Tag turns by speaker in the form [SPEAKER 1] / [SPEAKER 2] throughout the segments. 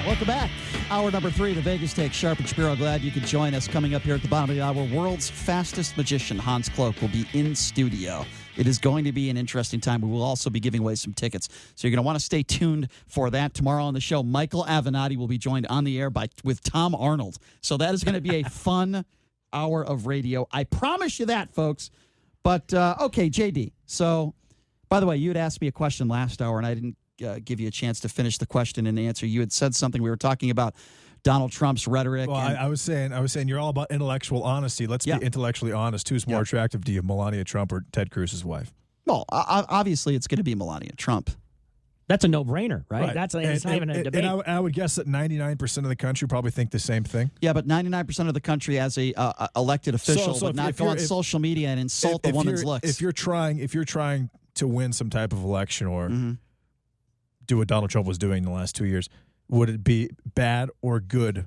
[SPEAKER 1] right, welcome back. Hour number 3, the Vegas Take. Sharp and Shapiro, glad you could join us. Coming up here at the bottom of the hour, world's fastest magician, Hans Kloke, will be in studio. It is going to be an interesting time. We will also be giving away some tickets. So you're going to want to stay tuned for that. Tomorrow on the show, Michael Avenatti will be joined on the air with Tom Arnold. So that is going to be a fun hour of radio. I promise you that, folks. But, okay, JD. So, by the way, you had asked me a question last hour, and I didn't give you a chance to finish the question and answer. You had said something. We were talking about Donald Trump's rhetoric.
[SPEAKER 2] Well, I was saying you're all about intellectual honesty. Let's be intellectually honest. Who's more attractive to you, Melania Trump or Ted Cruz's wife?
[SPEAKER 1] Well, obviously it's going to be Melania Trump.
[SPEAKER 3] That's a no-brainer, right? That's not even a debate.
[SPEAKER 2] And I would guess that 99% of the country probably think the same thing.
[SPEAKER 1] Yeah, but 99% of the country, as a elected official, would not go on social media and insult the woman's looks.
[SPEAKER 2] If you're trying to win some type of election or do what Donald Trump was doing in the last 2 years, would it be bad or good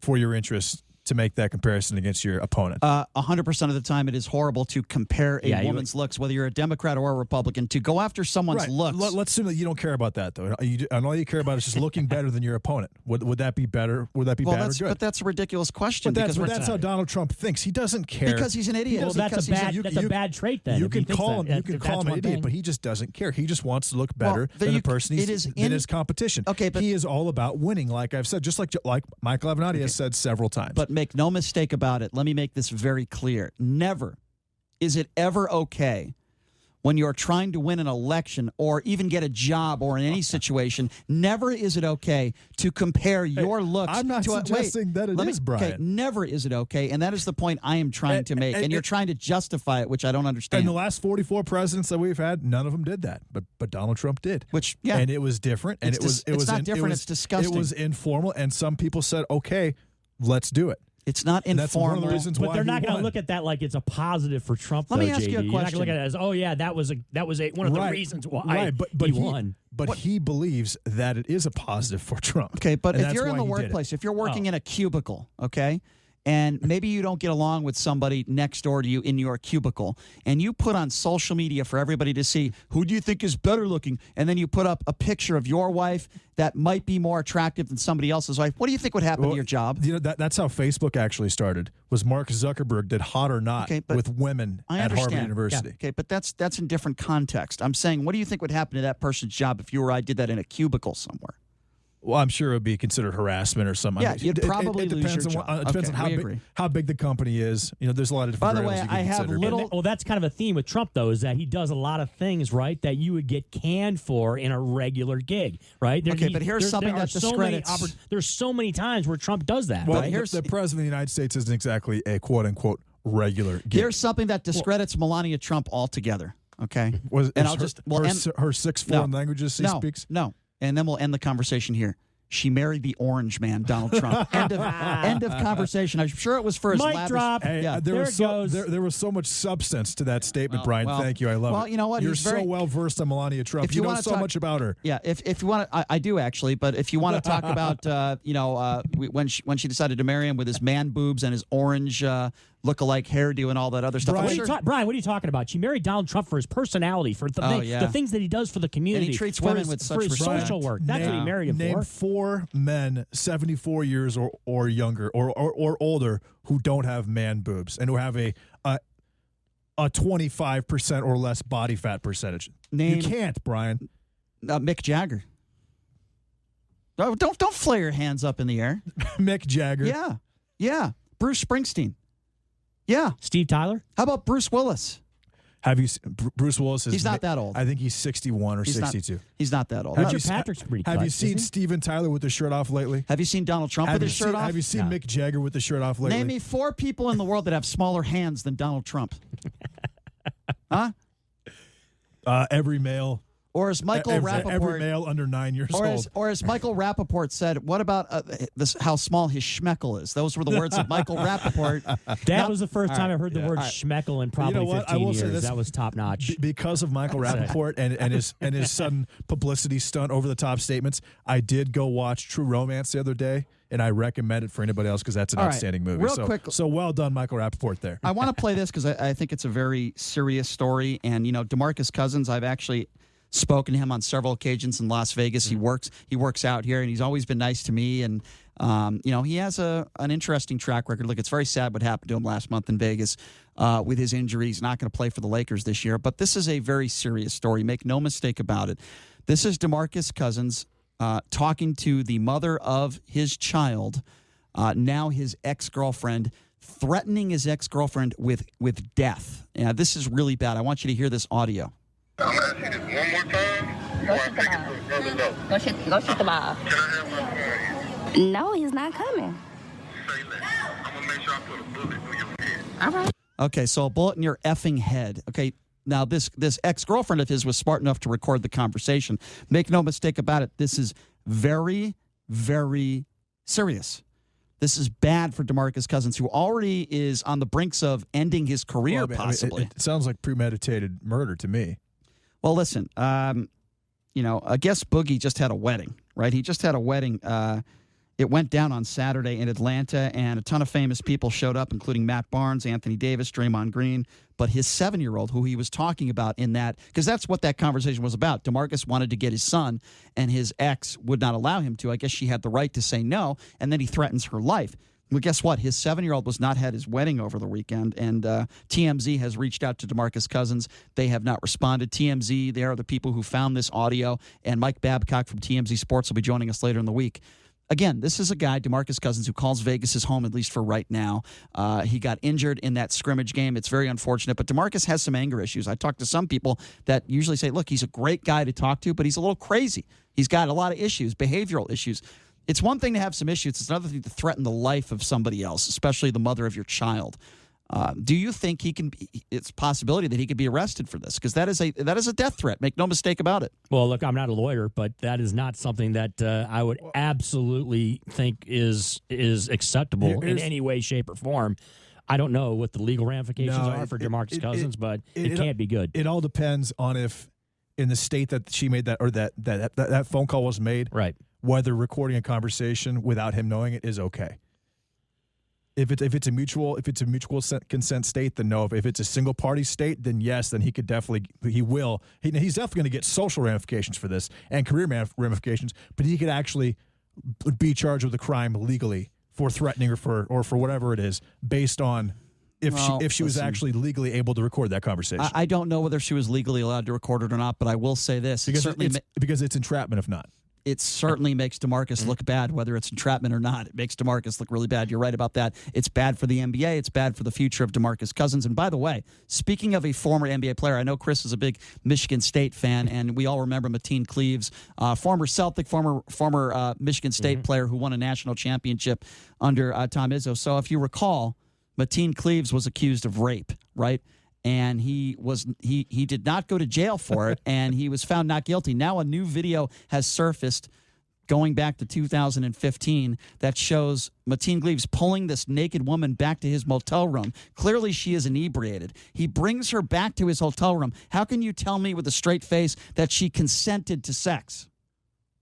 [SPEAKER 2] for your interests to make that comparison against your opponent?
[SPEAKER 1] 100% of the time, it is horrible to compare a woman's looks, whether you're a Democrat or a Republican, to go after someone's looks.
[SPEAKER 2] Let's assume that you don't care about that, though. And all you care about is just looking better than your opponent. Would that be better? Would that be bad or good?
[SPEAKER 1] But that's a ridiculous question.
[SPEAKER 2] But that's how Donald Trump thinks. He doesn't care.
[SPEAKER 1] Because he's an idiot.
[SPEAKER 3] Well, that's a bad trait, then.
[SPEAKER 2] You can call him an idiot, but he just doesn't care. He just wants to look better than the person in his competition.
[SPEAKER 1] Okay, but
[SPEAKER 2] he is all about winning, like I've said, just like Michael Avenatti has said several times.
[SPEAKER 1] But make no mistake about it. Let me make this very clear. Never is it ever okay when you're trying to win an election or even get a job or in any situation, never is it okay to compare your looks
[SPEAKER 2] I'm not
[SPEAKER 1] to
[SPEAKER 2] suggesting that it is, Brian.
[SPEAKER 1] Okay, never is it okay, and that is the point I am trying to make, and you're trying to justify it, which I don't understand.
[SPEAKER 2] And the last 44 presidents that we've had, none of them did that, but Donald Trump did. And it was different, and it's
[SPEAKER 1] not different, it's disgusting.
[SPEAKER 2] It was informal, and some people said, okay, let's do it.
[SPEAKER 1] It's not informal.
[SPEAKER 2] That's one of the reasons
[SPEAKER 3] but
[SPEAKER 2] why
[SPEAKER 3] they're not
[SPEAKER 2] going to
[SPEAKER 3] look at that like it's a positive for Trump.
[SPEAKER 1] Let me ask
[SPEAKER 3] JD.
[SPEAKER 1] you a question.
[SPEAKER 3] You're not going to look at it as, oh yeah, that was one of the reasons why he won.
[SPEAKER 2] But he believes that it is a positive for Trump.
[SPEAKER 1] Okay, but if you're in the workplace, if you're working in a cubicle, okay, and maybe you don't get along with somebody next door to you in your cubicle, and you put on social media for everybody to see who do you think is better looking, and then you put up a picture of your wife that might be more attractive than somebody else's wife, what do you think would happen to your job?
[SPEAKER 2] You know, that's how Facebook actually started, was Mark Zuckerberg did Hot or Not with women at Harvard University.
[SPEAKER 1] Yeah. Okay, but that's in different context. I'm saying, what do you think would happen to that person's job if you or I did that in a cubicle somewhere?
[SPEAKER 2] Well, I'm sure it would be considered harassment or something.
[SPEAKER 1] Yeah, you'd probably lose your job.
[SPEAKER 2] It depends on how big the company is. You know, there's a lot of different variables you can consider.
[SPEAKER 3] Well, that's kind of a theme with Trump, though, is that he does a lot of things, right, that you would get canned for in a regular gig, right?
[SPEAKER 1] But here's something that discredits.
[SPEAKER 3] There's so many times where Trump does that.
[SPEAKER 2] Well,
[SPEAKER 3] right?
[SPEAKER 2] the president of the United States isn't exactly a quote-unquote regular gig.
[SPEAKER 1] Here's something that discredits Melania Trump altogether, okay?
[SPEAKER 2] Her 6 languages she speaks?
[SPEAKER 1] No, and then we'll end the conversation here. She married the orange man, Donald Trump. End of conversation. I'm sure it was for his
[SPEAKER 3] lavish. Drop.
[SPEAKER 2] Hey,
[SPEAKER 3] yeah,
[SPEAKER 2] there was so much substance to that statement, Brian. Thank you. I love it.
[SPEAKER 1] Well, you know what?
[SPEAKER 2] You're so well versed on Melania Trump. You know so much about her.
[SPEAKER 1] Yeah. If you want to, I do actually. But if you want to talk about, when she decided to marry him with his man boobs and his orange look-alike hairdo and all that other stuff.
[SPEAKER 3] Brian, what are you talking about? She married Donald Trump for his personality, for the things that he does for the community.
[SPEAKER 1] And he treats women with such
[SPEAKER 3] respect. For his social work. That's what he married him for.
[SPEAKER 2] Name 4 men 74 years or younger or older who don't have man boobs and who have a 25% or less body fat percentage. You can't, Brian.
[SPEAKER 1] Mick Jagger. Oh, don't flare your hands up in the air.
[SPEAKER 2] Mick Jagger.
[SPEAKER 1] Yeah. Bruce Springsteen. Yeah.
[SPEAKER 3] Steve Tyler?
[SPEAKER 1] How about Bruce Willis?
[SPEAKER 2] Have you Bruce Willis?
[SPEAKER 1] He's not that old.
[SPEAKER 2] I think he's 61 or 62.
[SPEAKER 1] He's not that old.
[SPEAKER 3] Richard Patrick's pretty cut.
[SPEAKER 2] Have you seen Steven Tyler with the shirt off lately?
[SPEAKER 1] Have you seen Donald Trump with his shirt off?
[SPEAKER 2] Have you seen Mick Jagger with the shirt off lately?
[SPEAKER 1] Name me 4 people in the world that have smaller hands than Donald Trump. Huh?
[SPEAKER 2] Every male.
[SPEAKER 1] Or as Michael Rappaport...
[SPEAKER 2] Every male under 9 years old.
[SPEAKER 1] Or as Michael Rappaport said, what about how small his schmeckle is? Those were the words of Michael Rappaport.
[SPEAKER 3] That was the first time I've heard the word schmeckle in probably 15 years. That was top-notch.
[SPEAKER 2] Because of Michael Rappaport and his sudden publicity stunt, over-the-top statements, I did go watch True Romance the other day, and I recommend it for anybody else because that's an outstanding movie.
[SPEAKER 1] Real quick.
[SPEAKER 2] So well done, Michael Rappaport there.
[SPEAKER 1] I want to play this because I think it's a very serious story. And, Demarcus Cousins, I've actually... spoken to him on several occasions in Las Vegas. He works out here, and he's always been nice to me. And he has an interesting track record. Look, it's very sad what happened to him last month in Vegas with his injury. He's not going to play for the Lakers this year. But this is a very serious story. Make no mistake about it. This is Demarcus Cousins talking to the mother of his child, now his ex-girlfriend, threatening his ex-girlfriend with death. This is really bad. I want you to hear this audio.
[SPEAKER 4] I'm asking you this one more time. You want to take it to another level.
[SPEAKER 5] Go shoot the ball.
[SPEAKER 4] Can I have my son?
[SPEAKER 5] No, he's not coming.
[SPEAKER 4] Say less. I'm going to make sure I put a bullet through your head.
[SPEAKER 5] All right.
[SPEAKER 1] Okay, so a bullet in your effing head. Okay, now this ex-girlfriend of his was smart enough to record the conversation. Make no mistake about it. This is very, very serious. This is bad for Demarcus Cousins, who already is on the brinks of ending his career, possibly.
[SPEAKER 2] It sounds like premeditated murder to me.
[SPEAKER 1] Well, listen, I guess Boogie just had a wedding, right? He just had a wedding. It went down on Saturday in Atlanta, and a ton of famous people showed up, including Matt Barnes, Anthony Davis, Draymond Green. But his 7-year-old, who he was talking about in that, because that's what that conversation was about. Demarcus wanted to get his son, and his ex would not allow him to. I guess she had the right to say no, and then he threatens her life. Well, guess what? His 7-year-old was not had his wedding over the weekend, and TMZ has reached out to Demarcus Cousins. They have not responded. TMZ, they are the people who found this audio, and Mike Babcock from TMZ Sports will be joining us later in the week. Again, this is a guy, Demarcus Cousins, who calls Vegas his home, at least for right now. He got injured in that scrimmage game. It's very unfortunate, but Demarcus has some anger issues. I talked to some people that usually say, look, he's a great guy to talk to, but he's a little crazy. He's got a lot of issues, behavioral issues. It's one thing to have some issues. It's another thing to threaten the life of somebody else, especially the mother of your child. Do you think it's a possibility that he could be arrested for this? Because that is a death threat. Make no mistake about it.
[SPEAKER 3] Well, look, I'm not a lawyer, but that is not something that I would absolutely think is acceptable in any way, shape, or form. I don't know what the legal ramifications are for Demarcus Cousins, but it can't be good.
[SPEAKER 2] It all depends on if in the state that she made that or that phone call was made,
[SPEAKER 3] right?
[SPEAKER 2] Whether recording a conversation without him knowing it is okay. If it's a mutual consent state, then no. If it's a single party state, then yes. Then he's definitely going to get social ramifications for this and career ramifications. But he could actually be charged with a crime legally for threatening or for whatever it is, based on if she was actually legally able to record that conversation.
[SPEAKER 1] I don't know whether she was legally allowed to record it or not, but I will say this:
[SPEAKER 2] because it's entrapment, if not.
[SPEAKER 1] It certainly makes Demarcus look bad, whether it's entrapment or not. It makes Demarcus look really bad. You're right about that. It's bad for the NBA. It's bad for the future of Demarcus Cousins. And by the way, speaking of a former NBA player, I know Chris is a big Michigan State fan, and we all remember Mateen Cleaves, former Celtic, former Michigan State player who won a national championship under Tom Izzo. So if you recall, Mateen Cleaves was accused of rape, right? And he did not go to jail for it, and he was found not guilty. Now a new video has surfaced going back to 2015 that shows Mateen Cleaves pulling this naked woman back to his motel room. Clearly she is inebriated. He brings her back to his hotel room. How can you tell me with a straight face that she consented to sex?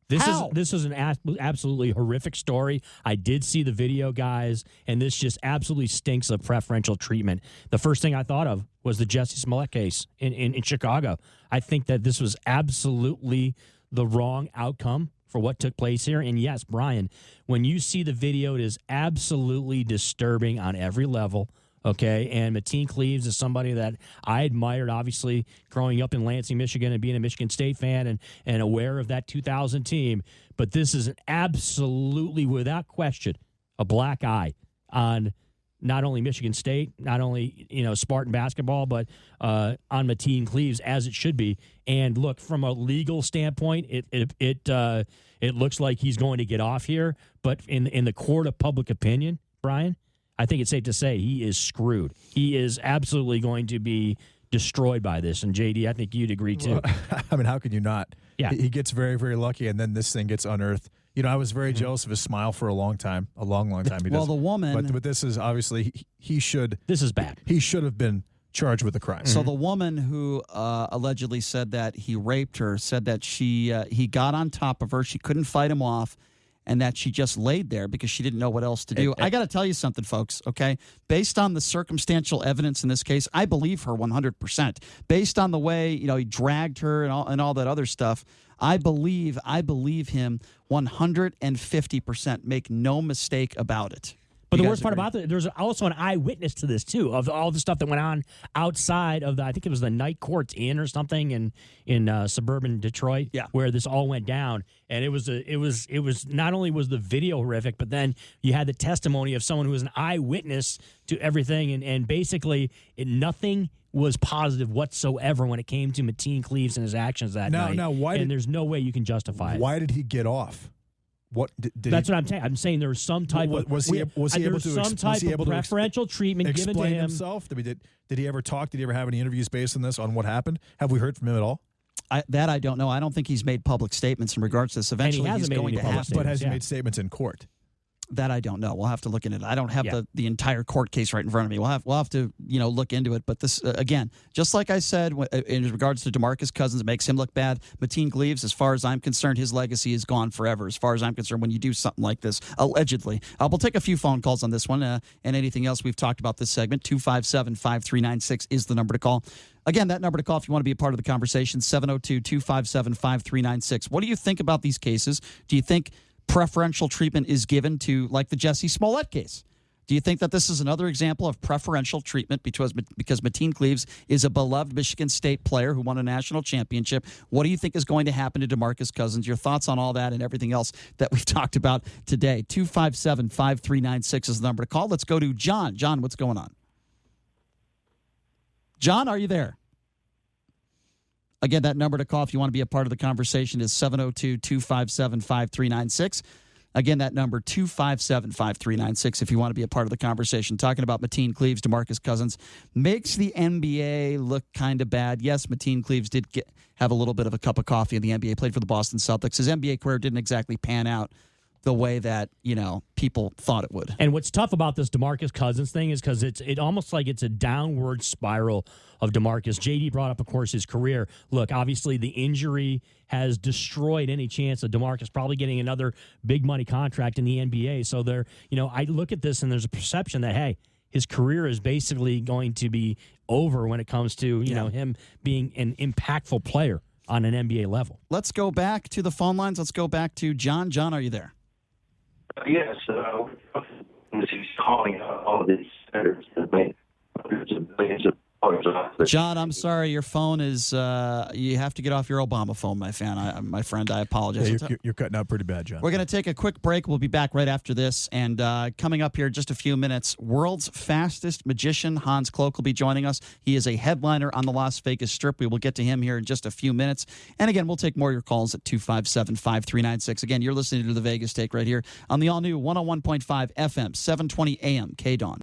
[SPEAKER 3] This is an absolutely horrific story. I did see the video, guys, and this just absolutely stinks of preferential treatment. The first thing I thought of was the Jussie Smollett case in Chicago. I think that this was absolutely the wrong outcome for what took place here. And yes, Brian, when you see the video, it is absolutely disturbing on every level. Okay, and Mateen Cleaves is somebody that I admired, obviously, growing up in Lansing, Michigan, and being a Michigan State fan and aware of that 2000 team. But this is an absolutely, without question, a black eye on not only Michigan State, not only Spartan basketball, but on Mateen Cleaves, as it should be. And look, from a legal standpoint, it looks like he's going to get off here. But in the court of public opinion, Brian, I think it's safe to say he is screwed. He is absolutely going to be destroyed by this. And, JD, I think you'd agree, too.
[SPEAKER 2] Well, I mean, how could you not?
[SPEAKER 3] Yeah.
[SPEAKER 2] He gets very, very lucky, and then this thing gets unearthed. I was very jealous of his smile for a long time, a long, long time.
[SPEAKER 1] The woman...
[SPEAKER 2] But this is obviously, he should...
[SPEAKER 3] This is bad.
[SPEAKER 2] He should have been charged with a crime.
[SPEAKER 1] So the woman who allegedly said that he raped her said that he got on top of her. She couldn't fight him off. and that she just laid there because she didn't know what else to do. I got to tell you something, folks, okay? Based on the circumstantial evidence in this case, I believe her 100%. Based on the way, he dragged her and all that other stuff, I believe him 150%. Make no mistake about it.
[SPEAKER 3] But the worst part about it, there's also an eyewitness to this, too, of all the stuff that went on outside of I think it was the Night Courts Inn or something in suburban Detroit, where this all went down. And it was not only was the video horrific, but then you had the testimony of someone who was an eyewitness to everything. And basically, nothing was positive whatsoever when it came to Mateen Cleaves and his actions that night. And there's no way you can justify it.
[SPEAKER 2] Why did he get off? What
[SPEAKER 3] That's what I'm saying. I'm saying there was some type of preferential treatment given to him.
[SPEAKER 2] Explain himself? Did he ever talk? Did he ever have any interviews based on this, on what happened? Have we heard from him at all?
[SPEAKER 1] I don't know. I don't think he's made public statements in regards to this. Eventually, he's going to have to.
[SPEAKER 2] But has he made statements in court?
[SPEAKER 1] That I don't know. We'll have to look into it. I don't have the entire court case right in front of me. We'll have to look into it. But this again, just like I said in regards to Demarcus Cousins, it makes him look bad. Mateen Cleaves, as far as I'm concerned, his legacy is gone forever. As far as I'm concerned, when you do something like this, allegedly, we'll take a few phone calls on this one and anything else we've talked about this segment. 257-5396 is the number to call. Again, that number to call if you want to be a part of the conversation. 702-257-5396. What do you think about these cases? Do you think preferential treatment is given to, like the Jesse Smollett case? Do you think that this is another example of preferential treatment because Mateen Cleaves is a beloved Michigan State player who won a national championship? What do you think is going to happen to Demarcus Cousins? Your thoughts on all that and everything else that we've talked about today. 257-5396 is the number to call. Let's go to John. John, what's going on? John, are you there? Again, that number to call if you want to be a part of the conversation is 702-257-5396. Again, that number, 257-5396, if you want to be a part of the conversation. Talking about Mateen Cleaves, Demarcus Cousins, makes the NBA look kind of bad. Yes, Mateen Cleaves did have a little bit of a cup of coffee in the NBA, played for the Boston Celtics. His NBA career didn't exactly pan out the way that, people thought it would.
[SPEAKER 3] And what's tough about this Demarcus Cousins thing is because it almost like it's a downward spiral of Demarcus. JD brought up, of course, his career. Look, obviously the injury has destroyed any chance of Demarcus probably getting another big money contract in the NBA. So I look at this and there's a perception that, hey, his career is basically going to be over when it comes to, him being an impactful player on an NBA level.
[SPEAKER 1] Let's go back to the phone lines. Let's go back to John. John, are you there?
[SPEAKER 6] Yes, he's calling out all of these senators that made hundreds of billions of dollars off this.
[SPEAKER 1] John, I'm sorry. Your phone is. You have to get off your Obama phone, my friend. I apologize.
[SPEAKER 2] Yeah, you're cutting out pretty bad, John.
[SPEAKER 1] We're going to take a quick break. We'll be back right after this. And coming up here in just a few minutes, world's fastest magician, Hans Kloke, will be joining us. He is a headliner on the Las Vegas Strip. We will get to him here in just a few minutes. And again, we'll take more of your calls at 257-5396. Again, you're listening to The Vegas Take right here on the all-new 101.5 FM, 720 AM, KDAWN.